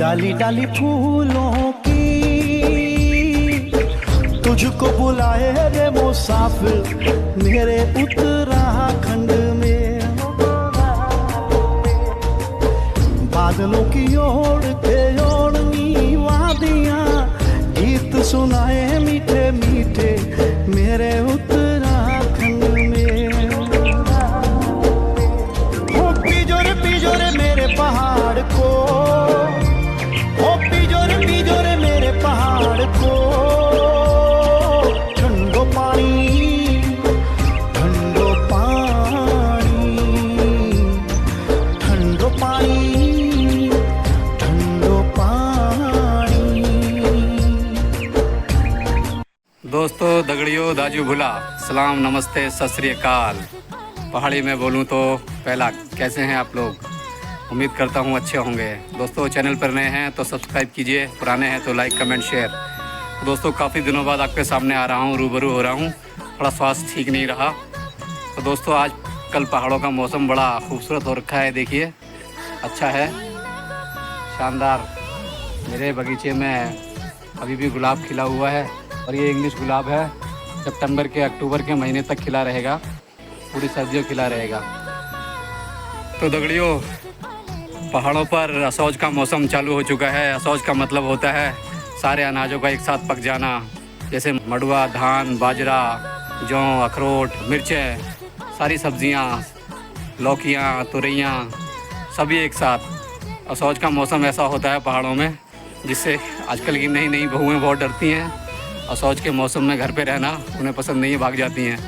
डाली डाली फूलों की तुझको बुलाए रे मुसाफिर मेरे उत्तराखंड में। बादलों की ओर के ओढ़नी वादियां गीत सुनाए मीठे मीठे मेरे उत्तराखंड में। ओ पिजोरे मेरे पहाड़ को, ओ पिजोरे मेरे पहाड़ को, ठंडो पानी ठंडो पानी ठंडो पानी ठंडो पानी। दोस्तों, दगड़ियों, दाजू भुला, सलाम, नमस्ते, सत श्री अकाल। पहाड़ी में बोलूं तो पहला, कैसे हैं आप लोग? उम्मीद करता हूं अच्छे होंगे। दोस्तों, चैनल पर नए हैं तो सब्सक्राइब कीजिए, पुराने हैं तो लाइक कमेंट शेयर। तो दोस्तों, काफ़ी दिनों बाद आपके सामने आ रहा हूं, रूबरू हो रहा हूं। थोड़ा स्वास्थ्य ठीक नहीं रहा। तो दोस्तों, आज कल पहाड़ों का मौसम बड़ा खूबसूरत हो रखा है। देखिए, अच्छा है, शानदार। मेरे बगीचे में अभी भी गुलाब खिला हुआ है और ये इंग्लिश गुलाब है। सितंबर के अक्टूबर के महीने तक खिला रहेगा, पूरी सर्दियों खिला रहेगा। तो दगड़ियों, पहाड़ों पर असौज का मौसम चालू हो चुका है। असौज का मतलब होता है सारे अनाजों का एक साथ पक जाना, जैसे मड़ुआ, धान, बाजरा, जौ, अखरोट, मिर्चें, सारी सब्जियां, लौकियां, तुरैयां, सभी एक साथ। असौज का मौसम ऐसा होता है पहाड़ों में, जिससे आजकल की नई नई बहुएँ बहुत डरती हैं। असौज के मौसम में घर पे रहना उन्हें पसंद नहीं है, भाग जाती हैं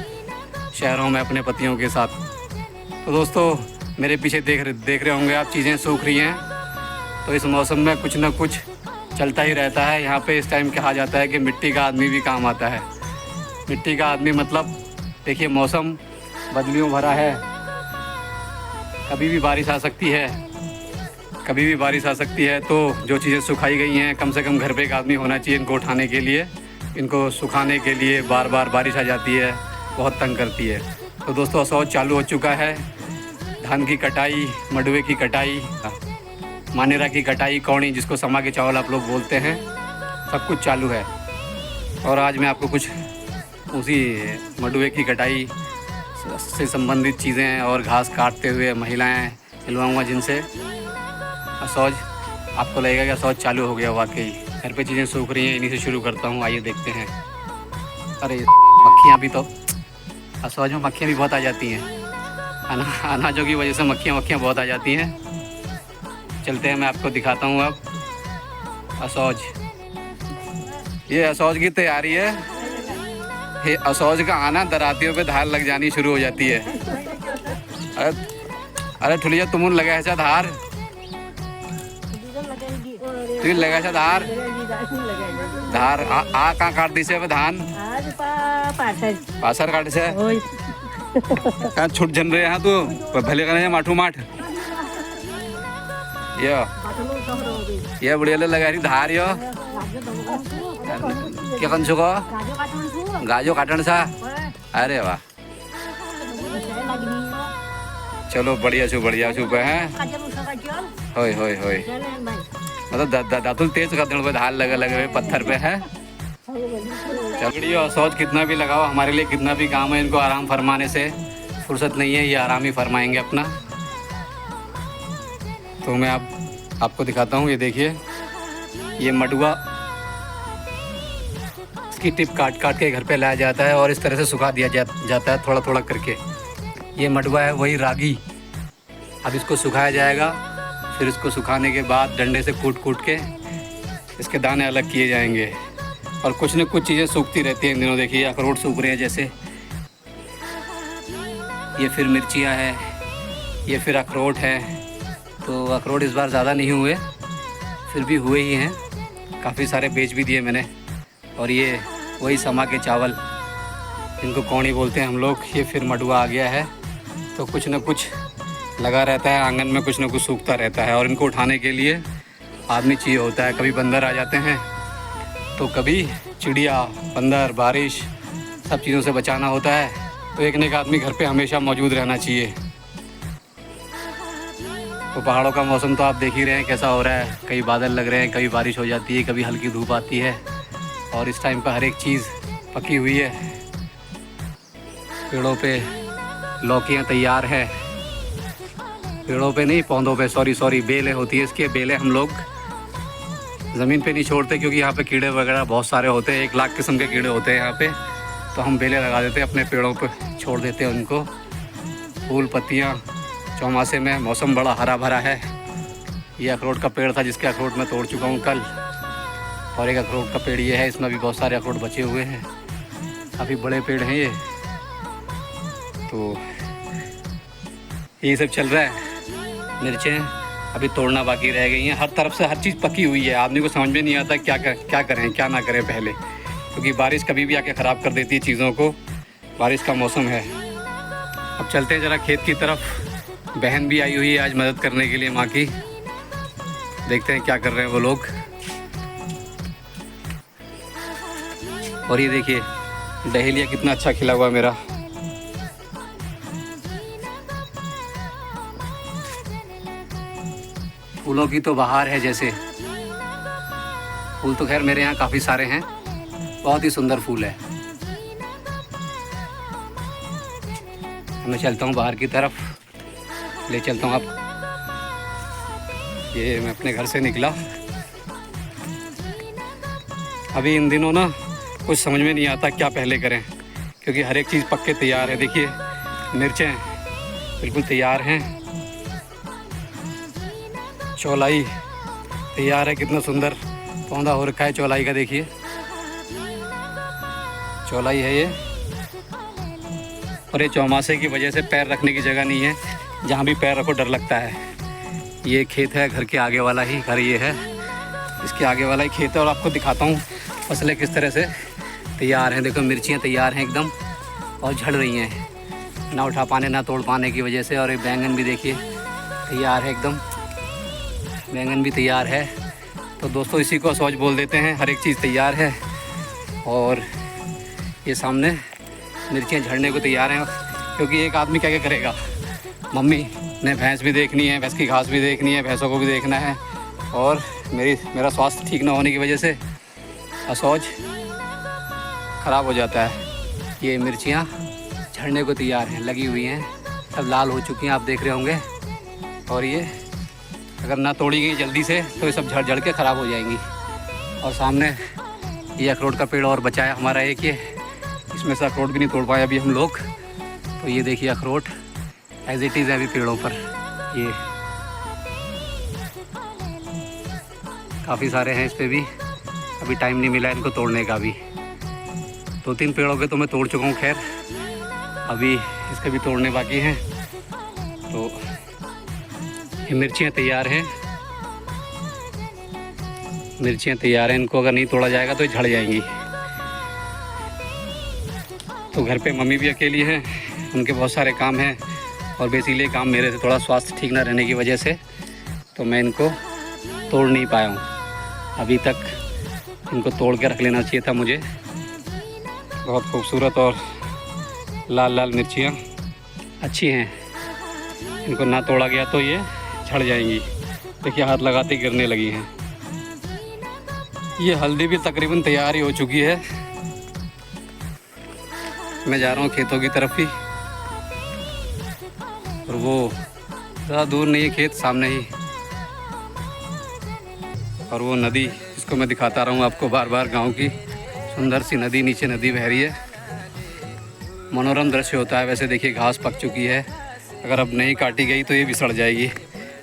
शहरों में अपने पतियों के साथ। तो दोस्तों, मेरे पीछे देख रहे होंगे आप, चीज़ें सूख रही हैं। तो इस मौसम में कुछ न कुछ चलता ही रहता है। यहाँ पे इस टाइम कहा जाता है कि मिट्टी का आदमी भी काम आता है। मिट्टी का आदमी मतलब, देखिए, मौसम बदलियों भरा है। कभी भी बारिश आ सकती है, कभी भी बारिश आ सकती है। तो जो चीज़ें सुखाई गई हैं, कम से कम घर पे एक आदमी होना चाहिए इनको उठाने के लिए, इनको सुखाने के लिए। बार बार बारिश आ जाती है, बहुत तंग करती है। तो दोस्तों, असौज चालू हो चुका है। धान की कटाई, मडुए की कटाई, मानेरा की कटाई, कौड़ी, जिसको समा के चावल आप लोग बोलते हैं, सब कुछ चालू है। और आज मैं आपको कुछ उसी मडुए की कटाई से संबंधित चीज़ें और घास काटते हुए महिलाएं मिलवाऊँगा, जिनसे असौज, आपको लगेगा कि असौज चालू हो गया। वाकई घर पे चीज़ें सूख रही हैं। इन्हीं से शुरू करता हूँ, आइए देखते हैं। अरे मक्खियाँ भी, तो असौज में मक्खियाँ भी बहुत आ जाती हैं। अनाजों की वजह से मक्खियाँ बहुत आ जाती हैं। चलते हैं, मैं आपको दिखाता हूँ अब असौज। ये असौज की तैयारी है। ये असौज का आना, दरातियों पे धार लग जानी शुरू हो जाती है। अरे ठुलिया, तुम लगा है धार, तू लगा है धार धार आ कहाँ काट दी से अब धान? पासर काटे से कहाँ छुट जन रहे हैं तू भले करने माठू माठ। ये बढ़िया लगा रही धार। यो क्या कन छो गाजो काटन सा। अरे वाह, चलो बढ़िया छू पे हैं। होय होय होय, मतलब दातुल तेज कर देने पे धार लगे पत्थर पे है। चलिए, असौज कितना भी लगाओ, हमारे लिए कितना भी काम है, इनको आराम फरमाने से फुर्सत नहीं है। ये आराम ही फरमाएंगे अपना। तो मैं आपको दिखाता हूँ। ये देखिए, ये मडुआ, इसकी टिप काट के घर पे लाया जाता है और इस तरह से सुखा दिया जाता है, थोड़ा थोड़ा करके। ये मडुआ है, वही रागी। अब इसको सुखाया जाएगा, फिर इसको सुखाने के बाद डंडे से कूट के इसके दाने अलग किए जाएंगे। और कुछ न कुछ चीज़ें सूखती रहती हैं इन दिनों। देखिए, अखरोट सूख रहे हैं, जैसे ये, फिर मिर्चियाँ हैं, ये फिर अखरोट है। तो अखरोट इस बार ज़्यादा नहीं हुए, फिर भी हुए ही हैं, काफ़ी सारे बेच भी दिए मैंने। और ये वही समा के चावल, इनको कौड़ी बोलते हैं हम लोग। ये फिर मडुआ आ गया है। तो कुछ न कुछ लगा रहता है आंगन में, कुछ न कुछ सूखता रहता है। और इनको उठाने के लिए आदमी चाहिए होता है। कभी बंदर आ जाते हैं, तो कभी चिड़िया, बंदर, बारिश, सब चीज़ों से बचाना होता है, तो एक न एक आदमी घर पे हमेशा मौजूद रहना चाहिए। तो पहाड़ों का मौसम तो आप देख ही रहे हैं कैसा हो रहा है, कई बादल लग रहे हैं, कभी बारिश हो जाती है, कभी हल्की धूप आती है, और इस टाइम पर हर एक चीज़ पकी हुई है। पेड़ों पे लौकियाँ तैयार है, पेड़ों पे नहीं, पौधों पे, सॉरी बेलें होती है इसकी। बेलें हम लोग ज़मीन पे नहीं छोड़ते क्योंकि यहाँ पे कीड़े वगैरह बहुत सारे होते हैं, 1 लाख किस्म के कीड़े होते हैं यहाँ पे, तो हम बेलें लगा देते हैं अपने पेड़ों पे, छोड़ देते हैं उनको। फूल पत्तियाँ चौमासे में, मौसम बड़ा हरा भरा है। ये अखरोट का पेड़ था जिसके अखरोट मैं तोड़ चुका हूँ कल, और एक अखरोट का पेड़ ये है, इसमें भी बहुत सारे अखरोट बचे हुए हैं, काफ़ी बड़े पेड़ हैं ये। तो यही सब चल रहा है। मिर्चें अभी तोड़ना बाकी रह गई हैं। हर तरफ से हर चीज़ पकी हुई है, आदमी को समझ में नहीं आता क्या करें क्या ना करें पहले, क्योंकि बारिश कभी भी आके ख़राब कर देती है चीज़ों को। बारिश का मौसम है। अब चलते हैं ज़रा खेत की तरफ। बहन भी आई हुई है आज मदद करने के लिए माँ की, देखते हैं क्या कर रहे हैं वो लोग। और ये देखिए डहेलिया कितना अच्छा खिला हुआ मेरा। फूलों की तो बहार है जैसे। फूल तो खैर मेरे यहाँ काफ़ी सारे हैं, बहुत ही सुंदर फूल है। मैं चलता हूँ बाहर की तरफ, ले चलता हूँ आप। ये मैं अपने घर से निकला। अभी इन दिनों ना कुछ समझ में नहीं आता क्या पहले करें, क्योंकि हर एक चीज़ पक के तैयार है। देखिए मिर्चें बिल्कुल तैयार हैं, चौलाई तैयार है, कितना सुंदर पौधा हो रखा है चौलाई का। देखिए चौलाई है ये, और ये चौमासे की वजह से पैर रखने की जगह नहीं है, जहाँ भी पैर रखो डर लगता है। ये खेत है घर के आगे वाला ही, घर ये है, इसके आगे वाला ही खेत है। और आपको दिखाता हूँ फसलें किस तरह से तैयार हैं। देखो मिर्चियाँ तैयार हैं एकदम, और झड़ रही हैं ना उठा पाने ना तोड़ पाने की वजह से। और ये बैंगन भी देखिए तैयार है एकदम, बैंगन भी तैयार है। तो दोस्तों इसी को असौज बोल देते हैं, हर एक चीज़ तैयार है। और ये सामने मिर्चियाँ झड़ने को तैयार हैं, क्योंकि एक आदमी क्या क्या करेगा। मम्मी ने भैंस भी देखनी है, भैंस की घास भी देखनी है, भैंसों को भी देखना है, और मेरा स्वास्थ्य ठीक ना होने की वजह से असौज ख़राब हो जाता है। ये मिर्चियाँ झड़ने को तैयार हैं, लगी हुई हैं, सब लाल हो चुकी हैं, आप देख रहे होंगे। और ये अगर ना तोड़ी गई जल्दी से तो ये सब झड़ के ख़राब हो जाएंगी। और सामने ये अखरोट का पेड़ और बचा है हमारा एक, ये इसमें से अखरोट भी नहीं तोड़ पाए अभी हम लोग। तो ये देखिए अखरोट एज इट इज़ है अभी पेड़ों पर, ये काफ़ी सारे हैं, इस पर भी अभी टाइम नहीं मिला इनको तोड़ने का भी। 2-3 पेड़ों के तो मैं तोड़ चुका हूँ, खैर अभी इसके भी तोड़ने बाकी हैं। तो ये मिर्चियाँ तैयार हैं, मिर्चियाँ तैयार हैं, इनको अगर नहीं तोड़ा जाएगा तो ये झड़ जाएंगी। तो घर पे मम्मी भी अकेली हैं, उनके बहुत सारे काम हैं, और बेसिकली काम मेरे से थोड़ा स्वास्थ्य ठीक ना रहने की वजह से तो मैं इनको तोड़ नहीं पाया हूँ अभी तक। इनको तोड़ के रख लेना चाहिए था मुझे। बहुत खूबसूरत और लाल लाल मिर्चियाँ अच्छी हैं, इनको ना तोड़ा गया तो ये झड़ जाएंगी। देखिए हाथ लगाते गिरने लगी हैं। ये हल्दी भी तकरीबन तैयार ही हो चुकी है। मैं जा रहा हूँ खेतों की तरफ ही, और वो ज़्यादा दूर नहीं है खेत, सामने ही। और वो नदी जिसको मैं दिखाता रहा हूँ आपको बार बार, गांव की सुंदर सी नदी, नीचे नदी बह रही है, मनोरम दृश्य होता है। वैसे देखिए घास पक चुकी है, अगर अब नहीं काटी गई तो ये भी सड़ जाएगी।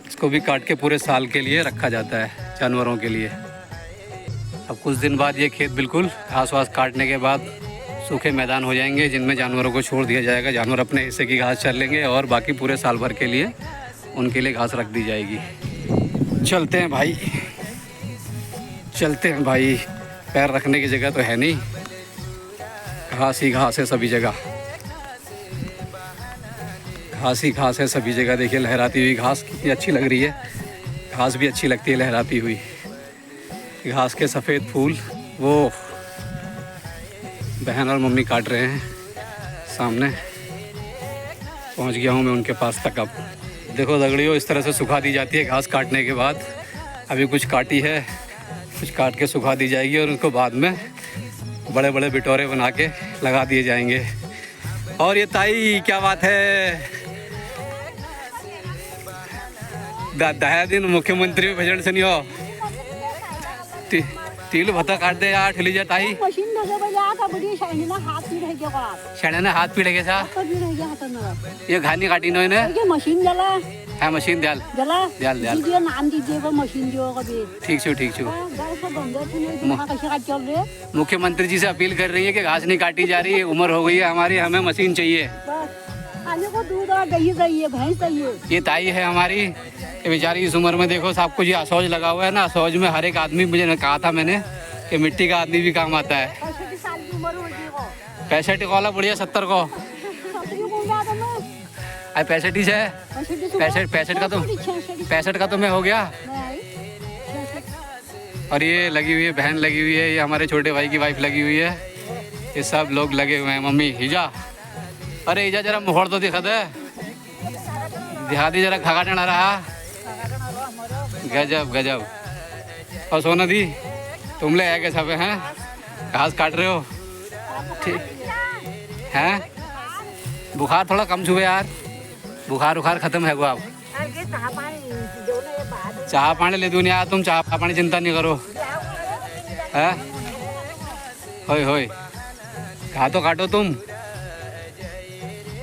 इसको भी काट के पूरे साल के लिए रखा जाता है जानवरों के लिए। अब कुछ दिन बाद ये खेत बिल्कुल घास वास काटने के बाद सूखे मैदान हो जाएंगे, जिनमें जानवरों को छोड़ दिया जाएगा। जानवर अपने हिस्से की घास चर लेंगे, और बाकी पूरे साल भर के लिए उनके लिए घास रख दी जाएगी। चलते हैं भाई, चलते हैं भाई। पैर रखने की जगह तो है नहीं, घास ही घास है सभी जगह, घास ही घास है सभी जगह। देखिए लहराती हुई घास कितनी अच्छी लग रही है, घास भी अच्छी लगती है लहराती हुई। घास के सफ़ेद फूल वो बहन और मम्मी काट रहे हैं सामने। पहुंच गया हूं मैं उनके पास तक। अब देखो दगड़ियों, इस तरह से सुखा दी जाती है घास काटने के बाद। अभी कुछ काटी है, कुछ काट के सुखा दी जाएगी और उनको बाद में बड़े बड़े बिटोरे बना के लगा दिए जाएंगे। और ये ताई क्या बात है, दहा दिन मुख्यमंत्री भजन सुनियो। टील भत्ता काट दे यार, ठिली जा ताई। मशीन लगे बजा का बड़ी शाइना हाथ पीड़ है क्या बात शाणे ने हाथ पीड़े के सा तो पीड़ है क्या हाथ में ये घानी काटी नो इन्हें। ये मशीन जला है मशीन दयाल जला दयाल दयाल दीजिए नाम दीजिए वो मशीन जो कभी ठीक छू ठीक छू। गाय से बंदर थे नहीं तो कैसे काट चल रहे मुख्यमंत्री जी से अपील कर रही है कि घास नहीं काटी जा रही है, उम्र हो गई है हमारी, हमें मशीन चाहिए। बस आने को दूध और दही चाहिए, भैंस चाहिए। ये ताई है हमारी, ये बेचारी इस उम्र में देखो सब कुछ ये असौज लगा हुआ है ना। असौज में हर एक आदमी, मुझे कहा था मैंने कि मिट्टी का आदमी भी काम आता है। 65 साल की उम्र हो गई वो 65 वाला बढ़िया 70 को 65 ही है। 65 का तो मैं हो गया। और ये लगी हुई है बहन, लगी हुई है, ये हमारे छोटे भाई की वाइफ लगी हुई है, ये सब लोग लगे हुए हैं। मम्मी हिजा, अरे हिजा जरा मुहर तो दिखा दे, दिखा दी जरा, खगा टना रहा। गजब गजब। और सोना दी तुम ले आए सब हैं, घास काट रहे हो ठीक हैं। बुखार थोड़ा कम छुए यार, बुखार उखार खत्म है गो। आप चाह पानी ले दूँ यार, तुम चाह पानी चिंता नहीं करो है। होय होय घा तो काटो तुम,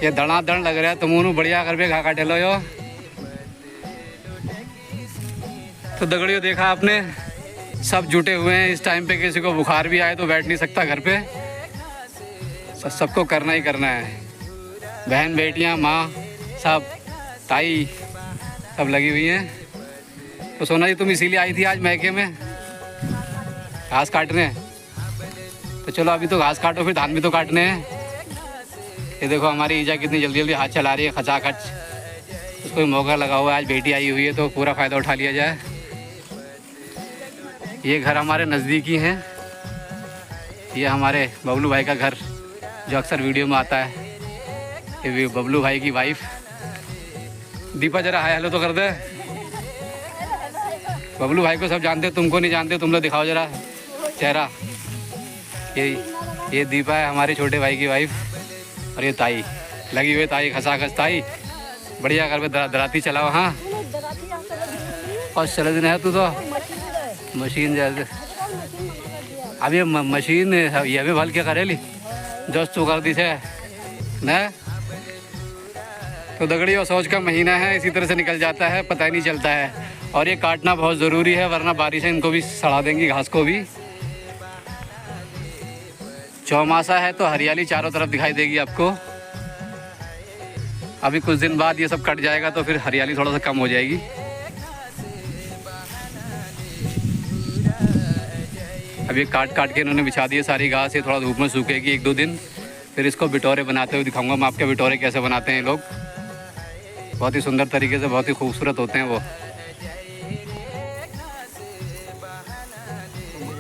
ये दड़ा दड़ लग रहा है तुम बढ़िया कर भी घा काटे लो यो। तो दगड़ियों देखा आपने, सब जुटे हुए हैं इस टाइम पे। किसी को बुखार भी आए तो बैठ नहीं सकता घर पे, सबको करना ही करना है। बहन बेटियां माँ सब ताई सब लगी हुई हैं। तो सोना जी तुम इसीलिए आई थी आज मैके में घास काटने? तो चलो अभी तो घास काटो, फिर धान भी तो काटने हैं। ये देखो हमारी ईजा कितनी जल्दी जल्दी हाथ चला रही है, खचाखच। उसको भी मौका लगा हुआ है, आज बेटी आई हुई है तो पूरा फ़ायदा उठा लिया जाए। ये घर हमारे नज़दीकी हैं, ये हमारे बबलू भाई का घर जो अक्सर वीडियो में आता है। ये बबलू भाई की वाइफ दीपा, जरा हाय हेलो तो कर दे। बबलू भाई को सब जानते, तुमको नहीं जानते, तुम लोग दिखाओ जरा चेहरा। ये दीपा है हमारे छोटे भाई की वाइफ, और ये ताई लगी हुई, ताई खसाखस ताई बढ़िया घर में दराती चलाओ। हाँ और चले दिन है तू तो मशीन जैसे। अब ये मशीन ये भी भल के करेली जोश तू कर दी से न। तो दगड़ियों सोच का महीना है, इसी तरह से निकल जाता है, पता ही नहीं चलता है। और ये काटना बहुत ज़रूरी है, वरना बारिश है इनको भी सड़ा देंगी, घास को भी। चौमासा है तो हरियाली चारों तरफ दिखाई देगी आपको। अभी कुछ दिन बाद ये सब कट जाएगा तो फिर हरियाली थोड़ा सा कम हो जाएगी। अब ये काट काट के इन्होंने बिछा दी है सारी घास, ये थोड़ा धूप में सूखेगी 1-2 दिन, फिर इसको बिटोरे बनाते हुए दिखाऊंगा मैं आपके बिटोरे कैसे बनाते हैं लोग। बहुत ही सुंदर तरीके से, बहुत ही खूबसूरत होते हैं वो। ये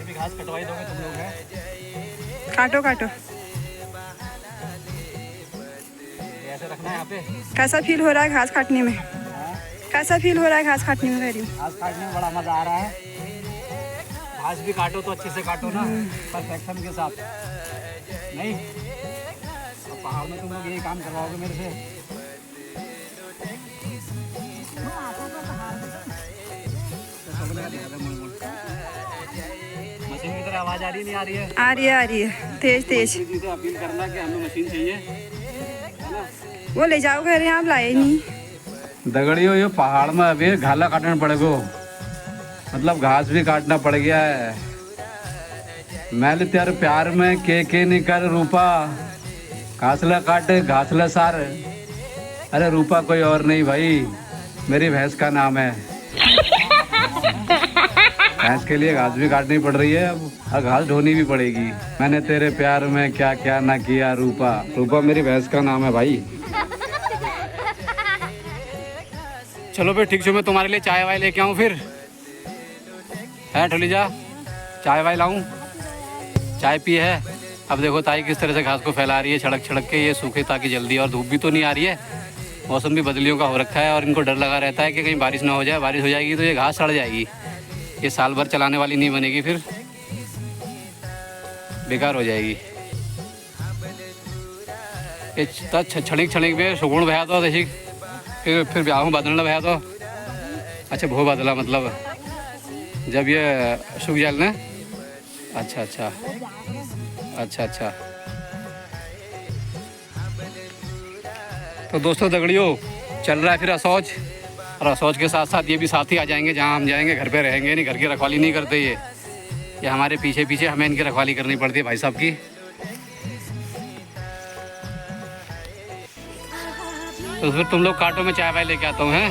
भी घास कटवाई दोगे तुम लोग हैं? काटो काटो। ऐसे रखना है यहाँ पे। कैसा फील हो रहा है घास काटने में? कैसा फील हो रहा है घास काटने में? कह रही हूँ घास काटने में बड़ा मज़ा आ रहा है। घास भी काटो तो अच्छे से काटो ना, परफेक्शन के साथ नहीं। अब पहाड़ में तुम लोग यही काम करवाओगे मेरे से? मशीन की तरह आवाज़ आ रही नहीं आ रही है? आ रही है तेज तेज। मंत्री जी से अपील करना कि हमें मशीन चाहिए, है ना? वो ले जाओ घर, यहाँ आप लाए नहीं। दगड़ियों ये पहाड़ में अभी घाला काटना पड़ेगा, मतलब घास भी काटना पड़ गया है। मैंने तेरे प्यार में के नहीं कर रूपा, घासला काटे घासला सार। अरे रूपा कोई और नहीं भाई, मेरी भैंस का नाम है। भैंस के लिए घास भी काटनी पड़ रही है अब, और घास ढोनी भी पड़ेगी। मैंने तेरे प्यार में क्या क्या ना किया रूपा। रूपा मेरी भैंस का नाम है भाई। चलो फिर ठीक है, मैं तुम्हारे लिए चाय वाय लेके आऊँ फिर, है ठोली जा? चाय वाय लाऊं? चाय पी है? अब देखो ताई किस तरह से घास को फैला रही है छड़क छड़क के, ये सूखे ताकि जल्दी, और धूप भी तो नहीं आ रही है, मौसम भी बदलियों का हो रखा है और इनको डर लगा रहता है कि कहीं बारिश ना हो जाए, बारिश हो जाएगी तो ये घास सड़ जाएगी, ये साल भर चलाने वाली नहीं बनेगी, फिर बेकार हो जाएगी। ये छणिक छणिक पे सुगुण बहा तो देखी फिर ब्याह बदलना बहा तो अच्छा भो बदला मतलब जब ये सूख जाए ना। अच्छा अच्छा अच्छा अच्छा। तो दोस्तों दगड़ियों चल रहा है फिर असौज, और असौज के साथ साथ ये भी साथ ही आ जाएंगे, जहाँ हम जाएंगे घर पे रहेंगे नहीं, घर की रखवाली नहीं करते ये हमारे पीछे पीछे हमें इनकी रखवाली करनी पड़ती है भाई साहब की। तो फिर तुम लोग काटो में चाय वाय लेके आता हूँ हैं।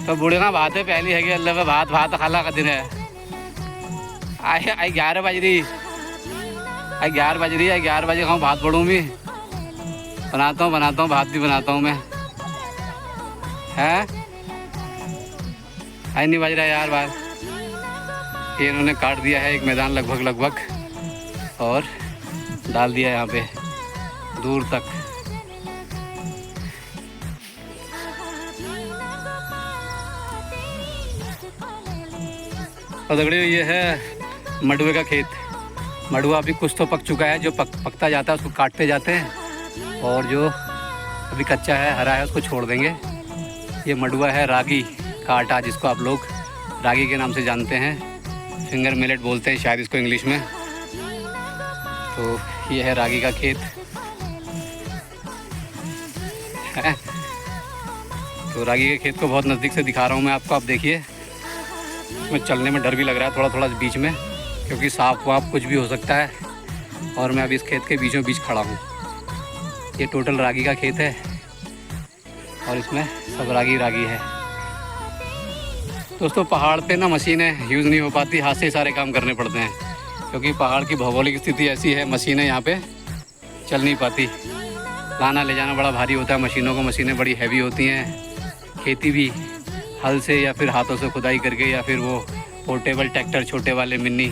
तो बूढ़े ना बात है पहली है कि अल्लाह भात भात खाला का दिन है। आई 11 बज रही, आई 11 बज रही है, 11 बजे खाऊँ भात पढ़ूँ भी, बनाता हूँ भात भी बनाता हूँ मैं, है आई नहीं बज रहा है यार बार। ये इन्होंने काट दिया है एक मैदान लगभग और डाल दिया है यहाँ पे दूर तक। और दगड़ियों ये है मडुए का खेत। मडुआ अभी कुछ तो पक चुका है, जो पकता जाता है उसको काटते जाते हैं, और जो अभी कच्चा है हरा है उसको छोड़ देंगे। ये मडुआ है रागी का आटा, जिसको आप लोग रागी के नाम से जानते हैं, फिंगर मिलेट बोलते हैं शायद इसको इंग्लिश में। तो ये है रागी का खेत है। तो रागी के खेत को बहुत नज़दीक से दिखा रहा हूँ मैं आपको, आप देखिए। इसमें चलने में डर भी लग रहा है थोड़ा थोड़ा बीच में, क्योंकि सांप वाप कुछ भी हो सकता है, और मैं अभी इस खेत के बीचों बीच खड़ा हूँ। ये टोटल रागी का खेत है और इसमें सब रागी है। दोस्तों पहाड़ पे ना मशीनें यूज़ नहीं हो पाती, हाथ से सारे काम करने पड़ते हैं, क्योंकि पहाड़ की भौगोलिक स्थिति ऐसी है, मशीनें यहाँ पे चल नहीं पाती, लाना ले जाना बड़ा भारी होता है मशीनों को, मशीनें बड़ी हैवी होती हैं। खेती भी हल से या फिर हाथों से खुदाई करके, या फिर वो पोर्टेबल ट्रैक्टर छोटे वाले मिनी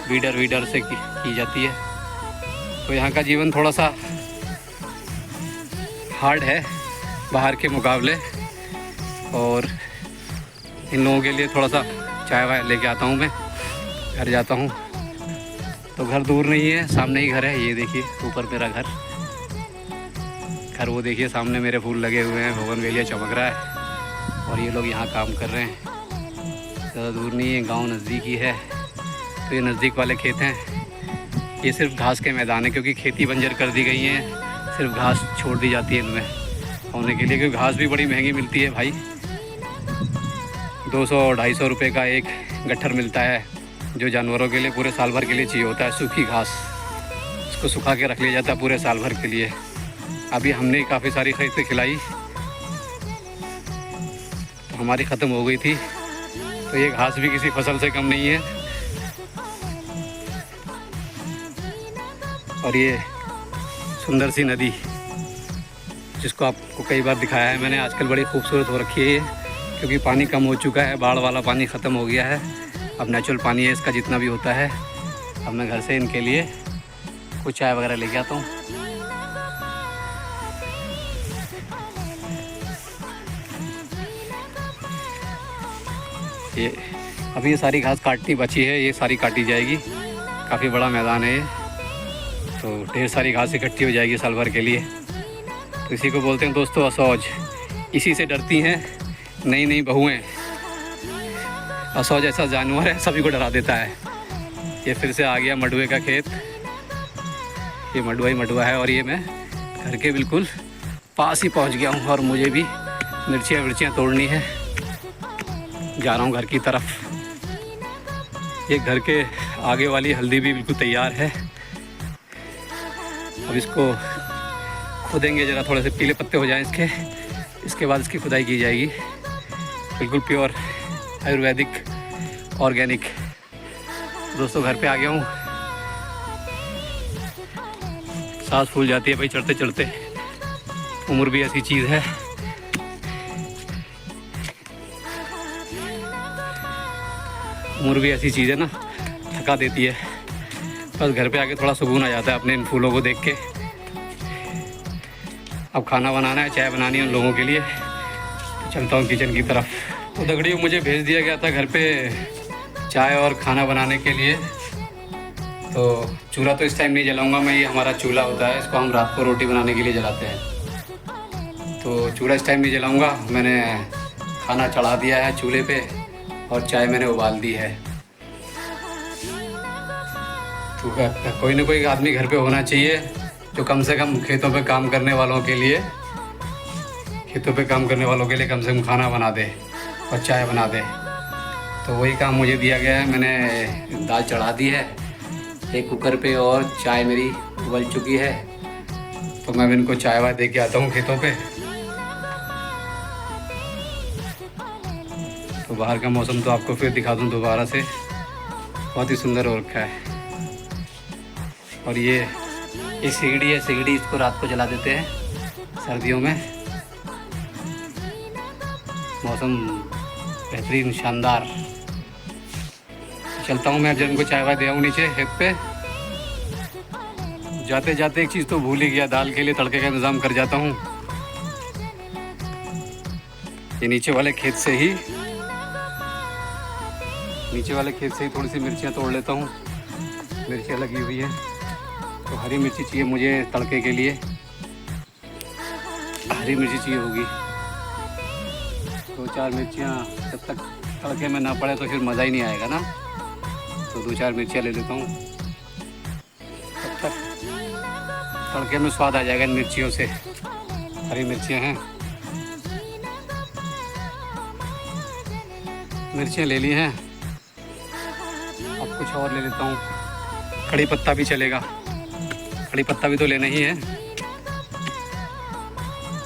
वीडर से की जाती है। तो यहाँ का जीवन थोड़ा सा हार्ड है बाहर के मुकाबले, और इन लोगों के लिए थोड़ा सा चाय वाय लेके आता हूँ मैं, घर जाता हूँ। तो घर दूर नहीं है, सामने ही घर है, ये देखिए ऊपर मेरा घर, वो देखिए सामने मेरे फूल लगे हुए हैं, बोगनवेलिया चमक रहा है, और ये लोग यहाँ काम कर रहे हैं। ज़्यादा दूर नहीं है, गांव नज़दीक ही है। तो ये नज़दीक वाले खेत हैं। ये सिर्फ घास के मैदान है, क्योंकि खेती बंजर कर दी गई है, सिर्फ घास छोड़ दी जाती है इनमें होने के लिए, क्योंकि घास भी बड़ी महंगी मिलती है भाई। 200-250 रुपये का एक गट्ठर मिलता है, जो जानवरों के लिए पूरे साल भर के लिए चाहिए होता है। सूखी घास, उसको सुखा के रख लिया जाता है पूरे साल भर के लिए। अभी हमने काफ़ी सारी खरीद के खिलाई, तो हमारी ख़त्म हो गई थी। तो ये घास भी किसी फसल से कम नहीं है। और ये सुंदर सी नदी, जिसको आपको कई बार दिखाया है मैंने, आजकल बड़ी खूबसूरत हो रखी है ये, क्योंकि पानी कम हो चुका है, बाढ़ वाला पानी ख़त्म हो गया है। अब नेचुरल पानी है इसका जितना भी होता है। अब मैं घर से इनके लिए कुछ चाय वगैरह लेके आता हूँ। ये अभी ये सारी घास काटनी बची है, ये सारी काटी जाएगी। काफ़ी बड़ा मैदान है ये, तो ढेर सारी घास इकट्ठी हो जाएगी साल भर के लिए। तो इसी को बोलते हैं दोस्तों असौज। इसी से डरती हैं नई बहुएं। असौज ऐसा जानवर है, सभी को डरा देता है। ये फिर से आ गया मडुए का खेत, ये मडुआ ही मडुआ है, और ये मैं घर के बिल्कुल पास ही पहुंच गया हूँ, और मुझे भी मिर्चियाँ तोड़नी है, जा रहा हूँ घर की तरफ। ये घर के आगे वाली हल्दी भी बिल्कुल तैयार है। अब इसको खोदेंगे, ज़रा थोड़े से पीले पत्ते हो जाएं इसके बाद इसकी खुदाई की जाएगी। बिल्कुल प्योर आयुर्वेदिक ऑर्गेनिक। दोस्तों घर पे आ गया हूँ, सांस फूल जाती है भाई चढ़ते चढ़ते। उम्र भी ऐसी चीज़ है, उम्र भी ऐसी चीज़ है ना, थका देती है। बस घर पे आके थोड़ा सुकून आ जाता है अपने इन फूलों को देख के। अब खाना बनाना है, चाय बनानी है उन लोगों के लिए, तो चलता हूँ किचन की तरफ। तो दगड़ियों मुझे भेज दिया गया था घर पे चाय और खाना बनाने के लिए। तो चूल्हा तो इस टाइम नहीं जलाऊंगा मैं, ये हमारा चूल्हा होता है, इसको हम रात को रोटी बनाने के लिए जलाते हैं। तो चूल्हा इस टाइम नहीं जलाऊंगा, मैंने खाना चढ़ा दिया है चूल्हे पे और चाय मैंने उबाल दी है। तो कोई ना कोई आदमी घर पे होना चाहिए जो कम से कम खेतों पे काम करने वालों के लिए कम से कम खाना बना दे और चाय बना दे। तो वही काम मुझे दिया गया है। मैंने दाल चढ़ा दी है एक कुकर पे और चाय मेरी उबल चुकी है। तो मैं इनको चाय वाय दे के आता हूँ खेतों पे। तो बाहर का मौसम तो आपको फिर दिखा दूँ दोबारा से, बहुत ही सुंदर हो रखा है। और ये सिगड़ी है, सिगड़ी इसको रात को जला देते हैं सर्दियों में। मौसम बेहतरीन शानदार। चलता हूँ मैं अब, जब इनको चाय वाय दे आऊँ नीचे खेत पे। जाते जाते एक चीज़ तो भूल ही गया, दाल के लिए तड़के का इंतज़ाम कर जाता हूँ। ये नीचे वाले खेत से ही थोड़ी सी मिर्चियाँ तोड़ लेता हूँ। मिर्चियाँ लगी हुई है, तो हरी मिर्ची चाहिए मुझे तड़के के लिए। हरी मिर्ची चाहिए होगी 2-4 मिर्चियाँ, जब तक तड़के में ना पड़े तो फिर मज़ा ही नहीं आएगा ना। तो 2-4 मिर्चियाँ ले लेता हूँ, तब तक तड़के में स्वाद आ जाएगा इन मिर्चियों से। हरी मिर्चियाँ हैं, मिर्चियाँ ले ली हैं। अब कुछ और ले लेता हूँ, कड़ी पत्ता भी चलेगा, कड़ी पत्ता भी तो लेना ही है।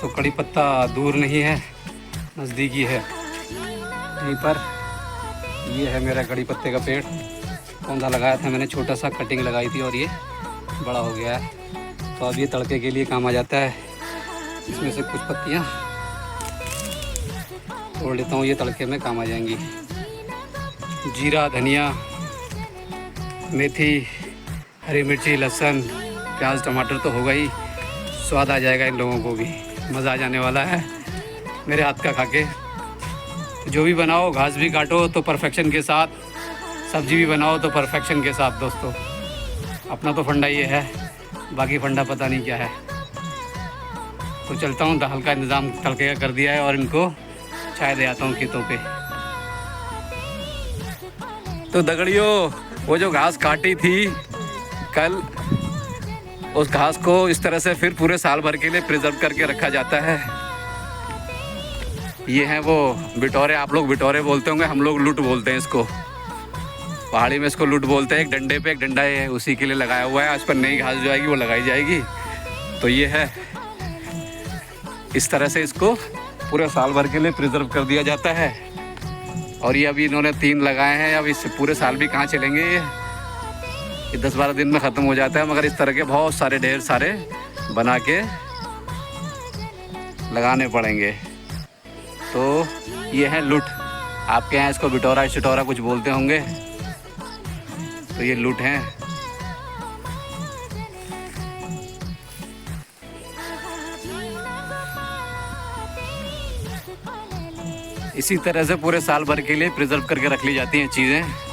तो कड़ी पत्ता दूर नहीं है, नज़दीकी है यहीं पर। ये है मेरा कड़ी पत्ते का पेड़, पौधा लगाया था मैंने, छोटा सा कटिंग लगाई थी और ये बड़ा हो गया है। तो अब ये तड़के के लिए काम आ जाता है। इसमें से कुछ पत्तियाँ तोड़ लेता हूँ, ये तड़के में काम आ जाएंगी। जीरा, धनिया, मेथी, हरी मिर्ची, लहसुन, प्याज, टमाटर तो होगा ही। स्वाद आ जाएगा इन लोगों को भी, मज़ा आ जाने वाला है मेरे हाथ का खा के। जो भी बनाओ, घास भी काटो तो परफेक्शन के साथ, सब्जी भी बनाओ तो परफेक्शन के साथ। दोस्तों अपना तो फंडा ये है, बाकी फंडा पता नहीं क्या है। तो चलता हूँ, दाल का इंतज़ाम तड़के का कर दिया है और इनको चाय दे आता हूँ खेतों पे। तो दगड़ियों, वो जो घास काटी थी कल, उस घास को इस तरह से फिर पूरे साल भर के लिए प्रिजर्व करके रखा जाता है। ये हैं वो बिटौरे, आप लोग बिटौरे बोलते होंगे, हम लोग लुट बोलते हैं इसको। पहाड़ी में इसको लुट बोलते हैं। एक डंडे पे एक डंडा है, उसी के लिए लगाया हुआ है। उस पर नई घास जो आएगी वो लगाई जाएगी। तो ये है, इस तरह से इसको पूरे साल भर के लिए प्रिजर्व कर दिया जाता है। और ये अभी इन्होंने 3 लगाए हैं, अब इससे पूरे साल भी कहाँ चलेंगे ये 10-12 दिन में ख़त्म हो जाता है। मगर इस तरह के बहुत सारे, ढेर सारे बना के लगाने पड़ेंगे। तो ये है लुट, आपके यहाँ इसको बिटौरा शिटौरा कुछ बोलते होंगे। तो ये लुट हैं। इसी तरह से पूरे साल भर के लिए प्रिजर्व करके रख ली जाती हैं चीज़ें।